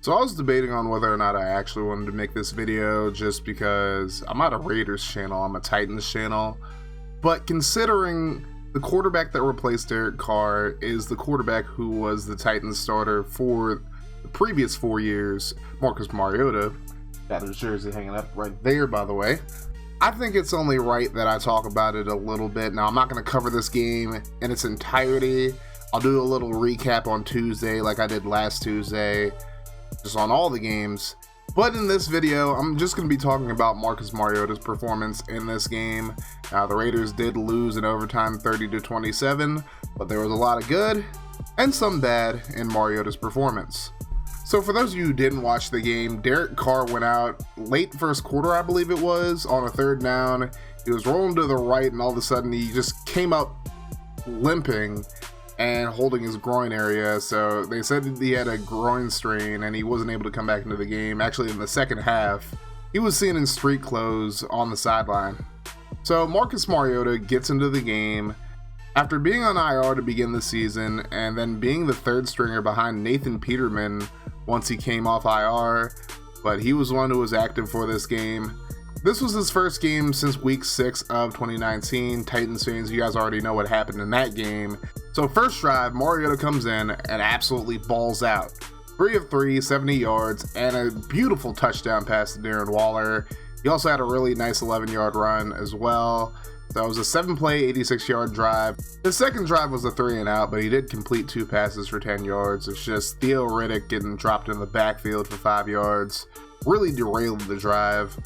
So I was debating on whether or not I actually wanted to make this video just because I'm not a Raiders channel, I'm a Titans channel. But considering the quarterback that replaced Derek Carr is the quarterback who was the Titans starter for the previous 4 years, Marcus Mariota, got his jersey hanging up right there by the way, I think it's only right that I talk about it a little bit. Now I'm not going to cover this game in its entirety. I'll do a little recap on Tuesday like I did last Tuesday, just on all the games. But in this video, I'm just going to be talking about Marcus Mariota's performance in this game. Now, the Raiders did lose in overtime 30-27, but there was a lot of good and some bad in Mariota's performance. So for those of you who didn't watch the game, Derek Carr went out late first quarter, I believe it was, on a third down. He was rolling to the right, and all of a sudden he just came up limping and holding his groin area. So they said that he had a groin strain and he wasn't able to come back into the game. Actually, in the second half, he was seen in street clothes on the sideline. So Marcus Mariota gets into the game after being on IR to begin the season and then being the third stringer behind Nathan Peterman once he came off IR, but he was one who was active for this game. This was his first game since week 6 of 2019. Titans fans, you guys already know what happened in that game. So first drive, Mariota comes in and absolutely balls out. 3 of 3, 70 yards, and a beautiful touchdown pass to Darren Waller. He also had a really nice 11-yard run as well. So it was a 7-play, 86-yard drive. His second drive was a 3-and-out, but he did complete 2 passes for 10 yards. It's just Theo Riddick getting dropped in the backfield for 5 yards. Really derailed the drive.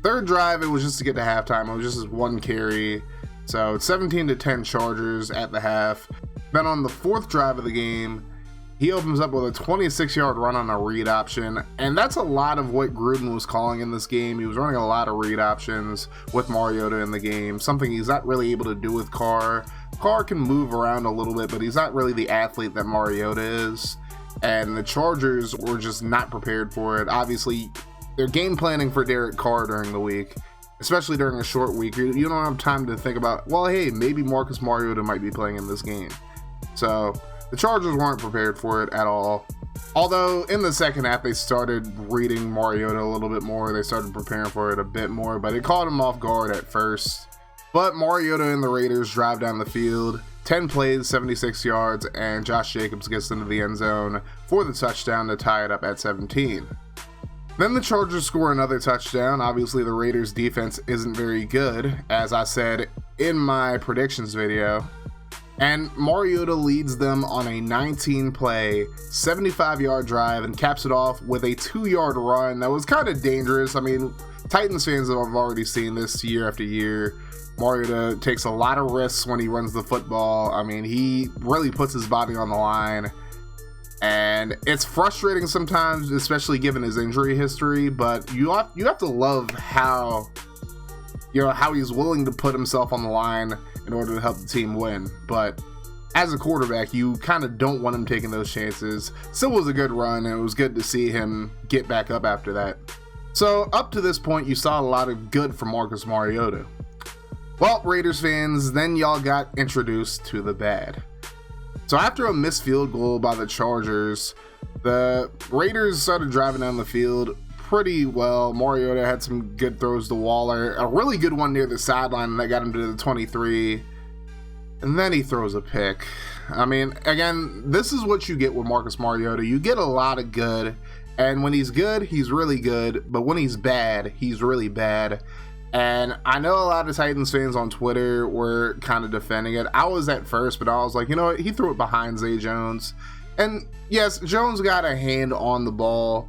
Third drive, it was just to get to halftime. It was just his 1 carry. So it's 17-10 Chargers at the half. Then on the 4th drive of the game, he opens up with a 26-yard run on a read option. And that's a lot of what Gruden was calling in this game. He was running a lot of read options with Mariota in the game. Something he's not really able to do with Carr. Carr can move around a little bit, but he's not really the athlete that Mariota is. And the Chargers were just not prepared for it. Obviously, they're game planning for Derek Carr during the week, especially during a short week. You don't have time to think about, well, hey, maybe Marcus Mariota might be playing in this game. So the Chargers weren't prepared for it at all. Although in the second half, they started reading Mariota a little bit more. They started preparing for it a bit more, but it caught him off guard at first. But Mariota and the Raiders drive down the field. 10 plays, 76 yards, and Josh Jacobs gets into the end zone for the touchdown to tie it up at 17. Then the Chargers score another touchdown. Obviously, the Raiders' defense isn't very good, as I said in my predictions video. And Mariota leads them on a 19-play, 75-yard drive and caps it off with a 2-yard run that was kind of dangerous. I mean, Titans fans have already seen this year after year. Mariota takes a lot of risks when he runs the football. I mean, he really puts his body on the line. And it's frustrating sometimes, especially given his injury history, but you have to love how he's willing to put himself on the line in order to help the team win. But as a quarterback, you kind of don't want him taking those chances. Still was a good run, and it was good to see him get back up after that. So up to this point, you saw a lot of good from Marcus Mariota. Well, Raiders fans, then y'all got introduced to the bad. So after a missed field goal by the Chargers, the Raiders started driving down the field pretty well. Mariota had some good throws to Waller, a really good one near the sideline that got him to the 23, and then he throws a pick. I mean, again, this is what you get with Marcus Mariota. You get a lot of good, and when he's good, he's really good, but when he's bad, he's really bad. And I know a lot of Titans fans on Twitter were kind of defending it. I was at first, but I was like, you know what? He threw it behind Zay Jones. And yes, Jones got a hand on the ball,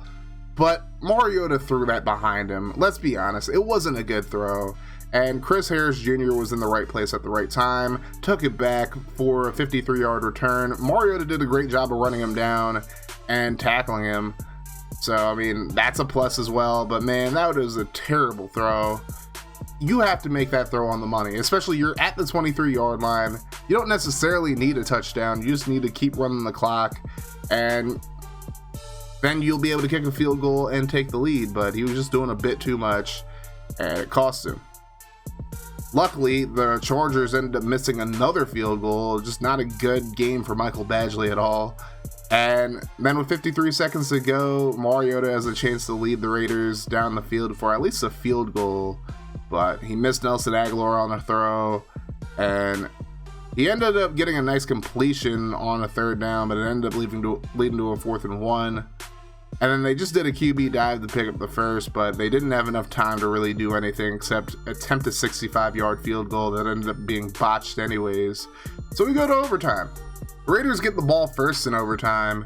but Mariota threw that behind him. Let's be honest, it wasn't a good throw. And Chris Harris Jr. was in the right place at the right time, took it back for a 53-yard return. Mariota did a great job of running him down and tackling him. So, I mean, that's a plus as well. But man, that was a terrible throw. You have to make that throw on the money, especially you're at the 23-yard line. You don't necessarily need a touchdown. You just need to keep running the clock, and then you'll be able to kick a field goal and take the lead. But he was just doing a bit too much, and it cost him. Luckily, the Chargers ended up missing another field goal. Just not a good game for Michael Badgley at all. And then with 53 seconds to go, Mariota has a chance to lead the Raiders down the field for at least a field goal, but he missed Nelson Aguilar on the throw, and he ended up getting a nice completion on a third down, but it ended up leading to a 4th and 1. And then they just did a QB dive to pick up the first, but they didn't have enough time to really do anything except attempt a 65-yard field goal that ended up being botched anyways. So we go to overtime. The Raiders get the ball first in overtime,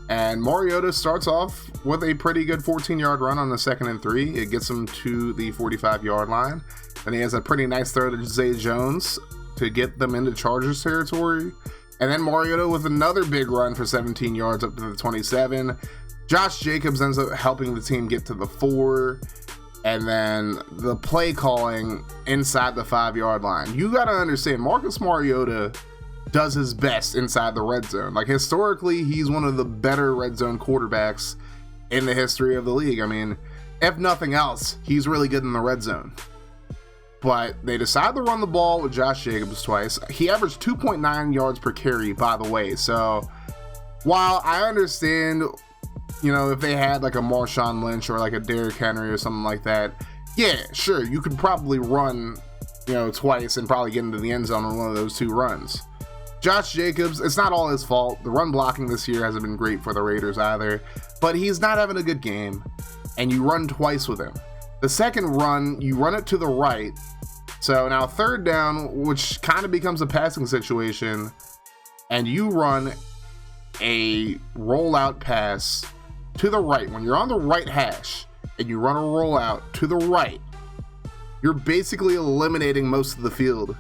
and Mariota starts off with a pretty good 14-yard run on the 2nd and 3. It gets him to the 45-yard line, and he has a pretty nice throw to Zay Jones to get them into Chargers territory. And then Mariota with another big run for 17 yards up to the 27. Josh Jacobs ends up helping the team get to the 4, and then the play calling inside the 5-yard line. You got to understand, Marcus Mariota does his best inside the red zone. Like, historically, he's one of the better red zone quarterbacks in the history of the league. I mean, if nothing else, he's really good in the red zone. But they decide to run the ball with Josh Jacobs twice. He averaged 2.9 yards per carry, by the way. So while I understand, you know, if they had like a Marshawn Lynch or like a Derek Henry or something like that, yeah, sure, you could probably run, you know, twice and probably get into the end zone on one of those 2 runs. Josh Jacobs, it's not all his fault. The run blocking this year hasn't been great for the Raiders either, but he's not having a good game, and you run twice with him. The second run, you run it to the right. So now 3rd down, which kind of becomes a passing situation, and you run a rollout pass to the right. When you're on the right hash and you run a rollout to the right, you're basically eliminating most of the field.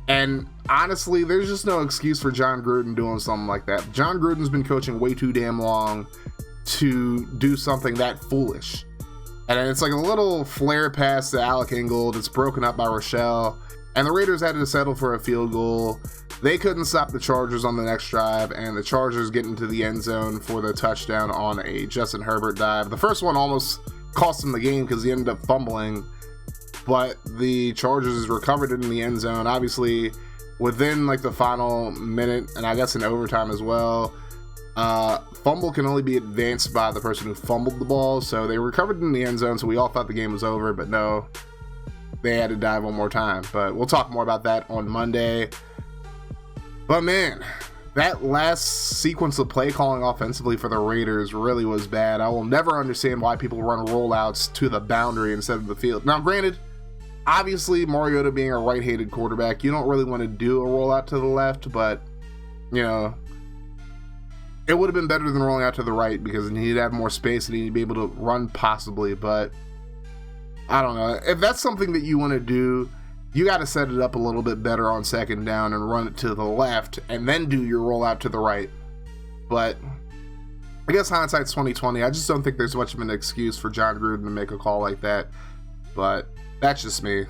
And honestly, there's just no excuse for John Gruden doing something like that. John Gruden's been coaching way too damn long to do something that foolish. And it's like a little flare pass to Alec Ingold. It's broken up by Rochelle. And the Raiders had to settle for a field goal. They couldn't stop the Chargers on the next drive, and the Chargers get into the end zone for the touchdown on a Justin Herbert dive. The first one almost cost him the game because he ended up fumbling, but the Chargers recovered it in the end zone. Obviously, within like the final minute, and I guess in overtime as well, fumble can only be advanced by the person who fumbled the ball, so they recovered in the end zone, so we all thought the game was over, but no, they had to dive one more time. But we'll talk more about that on Monday. But man, that last sequence of play calling offensively for the Raiders really was bad. I will never understand why people run rollouts to the boundary instead of the field. Now, granted, obviously, Mariota being a right-handed quarterback, you don't really want to do a rollout to the left, but, you know, it would have been better than rolling out to the right because he'd have more space and he'd be able to run possibly, but I don't know. If that's something that you want to do, you got to set it up a little bit better on 2nd down and run it to the left and then do your rollout to the right. But I guess hindsight's 2020. I just don't think there's much of an excuse for John Gruden to make a call like that, but that's just me.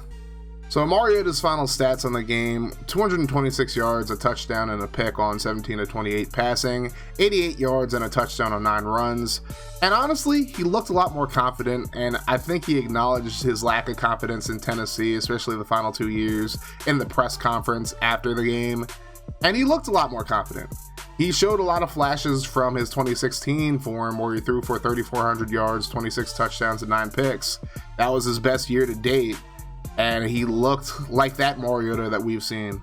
So Mariota's final stats on the game: 226 yards, a touchdown, and a pick on 17 of 28 passing, 88 yards and a touchdown on 9 runs. And honestly, he looked a lot more confident, and I think he acknowledged his lack of confidence in Tennessee, especially the final 2 years, in the press conference after the game. And he looked a lot more confident. He showed a lot of flashes from his 2016 form where he threw for 3,400 yards, 26 touchdowns, and 9 picks. That was his best year to date. And he looked like that Mariota that we've seen.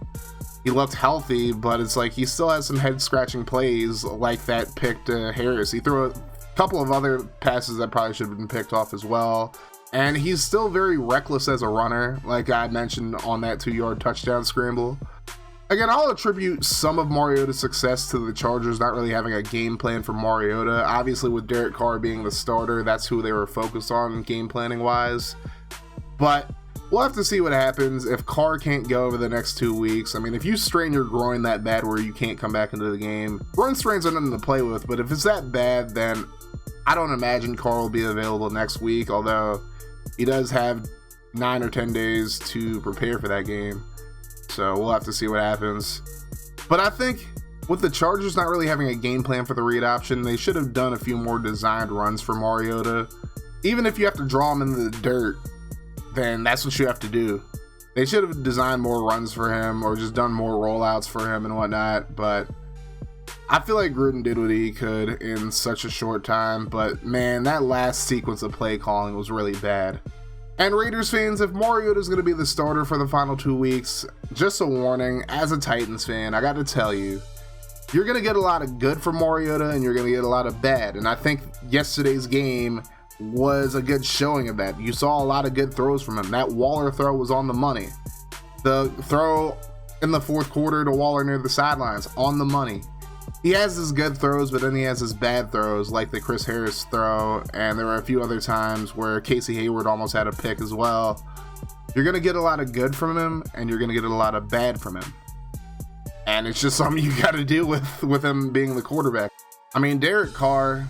He looked healthy, but it's like he still has some head-scratching plays like that pick to Harris. He threw a couple of other passes that probably should have been picked off as well. And he's still very reckless as a runner, like I mentioned on that 2-yard touchdown scramble. Again, I'll attribute some of Mariota's success to the Chargers not really having a game plan for Mariota. Obviously, with Derek Carr being the starter, that's who they were focused on game planning-wise. But we'll have to see what happens if Carr can't go over the next 2 weeks. I mean, if you strain your groin that bad where you can't come back into the game, groin strains are nothing to play with, but if it's that bad, then I don't imagine Carr will be available next week, although he does have 9 or 10 days to prepare for that game. So we'll have to see what happens. But I think with the Chargers not really having a game plan for the read option, they should have done a few more designed runs for Mariota. Even if you have to draw him into the dirt, then that's what you have to do. They should have designed more runs for him or just done more rollouts for him and whatnot, but I feel like Gruden did what he could in such a short time, but man, that last sequence of play calling was really bad. And Raiders fans, if Mariota is going to be the starter for the final 2 weeks, just a warning, as a Titans fan, I got to tell you, you're going to get a lot of good from Mariota and you're going to get a lot of bad. And I think yesterday's game was a good showing of that. You saw a lot of good throws from him. That Waller throw was on the money. The throw in the fourth quarter to Waller near the sidelines, on the money. He has his good throws, but then he has his bad throws, like the Chris Harris throw, and there were a few other times where Casey Hayward almost had a pick as well. You're going to get a lot of good from him, and you're going to get a lot of bad from him. And it's just something you got to deal with him being the quarterback. I mean, Derek Carr,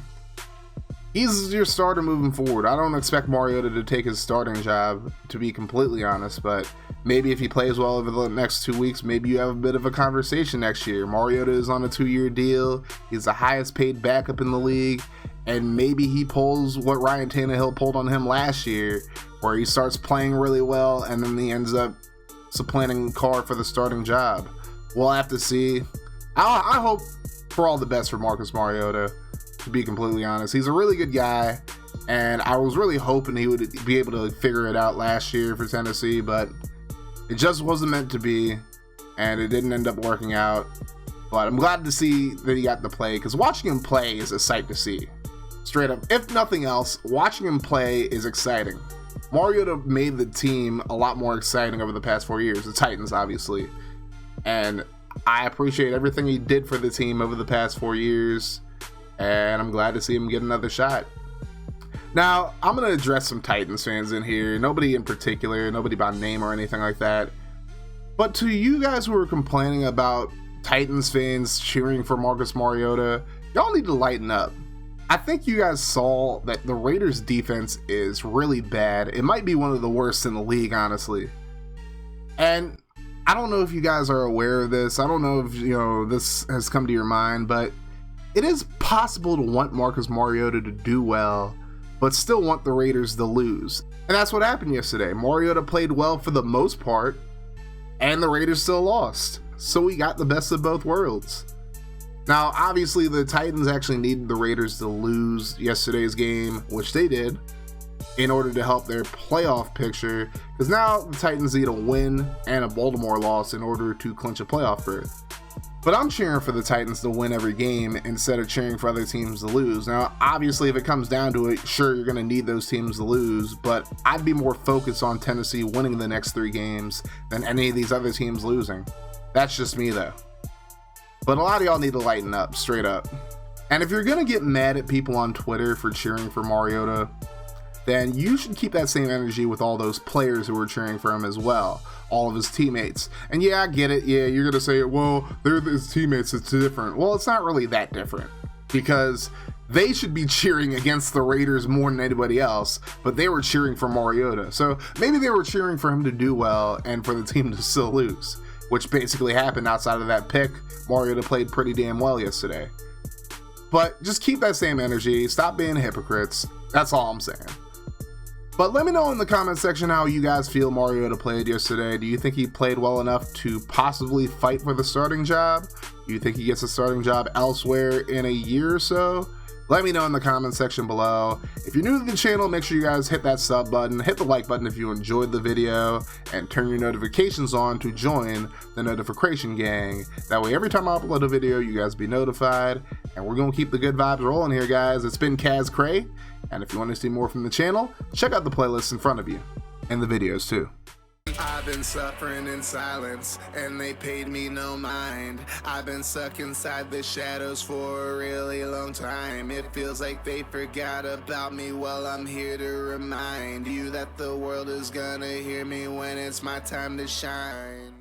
he's your starter moving forward. I don't expect Mariota to take his starting job, to be completely honest, but maybe if he plays well over the next 2 weeks, maybe you have a bit of a conversation next year. Mariota is on a 2-year deal. He's the highest paid backup in the league, and maybe he pulls what Ryan Tannehill pulled on him last year, where he starts playing really well and then he ends up supplanting Carr for the starting job. We'll have to see. I hope for all the best for Marcus Mariota, to be completely honest. He's a really good guy, and I was really hoping he would be able to figure it out last year for Tennessee, but it just wasn't meant to be, and it didn't end up working out. But I'm glad to see that he got to play, because watching him play is a sight to see. Straight up. If nothing else, watching him play is exciting. Mariota made the team a lot more exciting over the past 4 years. The Titans, obviously. And I appreciate everything he did for the team over the past 4 years, and I'm glad to see him get another shot. Now, I'm going to address some Titans fans in here. Nobody in particular, nobody by name or anything like that. But to you guys who are complaining about Titans fans cheering for Marcus Mariota, y'all need to lighten up. I think you guys saw that the Raiders' defense is really bad. It might be one of the worst in the league, honestly. And I don't know if you guys are aware of this. I don't know if this has come to your mind, but it is possible to want Marcus Mariota to do well, but still want the Raiders to lose. And that's what happened yesterday. Mariota played well for the most part, and the Raiders still lost. So we got the best of both worlds. Now, obviously, the Titans actually needed the Raiders to lose yesterday's game, which they did, in order to help their playoff picture, because now the Titans need a win and a Baltimore loss in order to clinch a playoff berth. But I'm cheering for the Titans to win every game instead of cheering for other teams to lose. Now, obviously, if it comes down to it, sure, you're going to need those teams to lose, but I'd be more focused on Tennessee winning the next 3 games than any of these other teams losing. That's just me, though. But a lot of y'all need to lighten up, straight up. And if you're going to get mad at people on Twitter for cheering for Mariota, then you should keep that same energy with all those players who were cheering for him as well, all of his teammates. And yeah, I get it. Yeah, you're going to say, well, they're his teammates, it's different. Well, it's not really that different, because they should be cheering against the Raiders more than anybody else, but they were cheering for Mariota. So maybe they were cheering for him to do well and for the team to still lose, which basically happened outside of that pick. Mariota played pretty damn well yesterday. But just keep that same energy. Stop being hypocrites. That's all I'm saying. But let me know in the comment section how you guys feel Mariota played yesterday. Do you think he played well enough to possibly fight for the starting job? Do you think he gets a starting job elsewhere in a year or so? Let me know in the comment section below. If you're new to the channel, make sure you guys hit that sub button, hit the like button if you enjoyed the video, and turn your notifications on to join the notification gang. That way every time I upload a video, you guys be notified. And we're going to keep the good vibes rolling here, guys. It's been Kaz Cray, and if you want to see more from the channel, check out the playlists in front of you, and the videos too. I've been suffering in silence, and they paid me no mind. I've been stuck inside the shadows for a really long time. It feels like they forgot about me. Well, I'm here to remind you that the world is gonna hear me when it's my time to shine.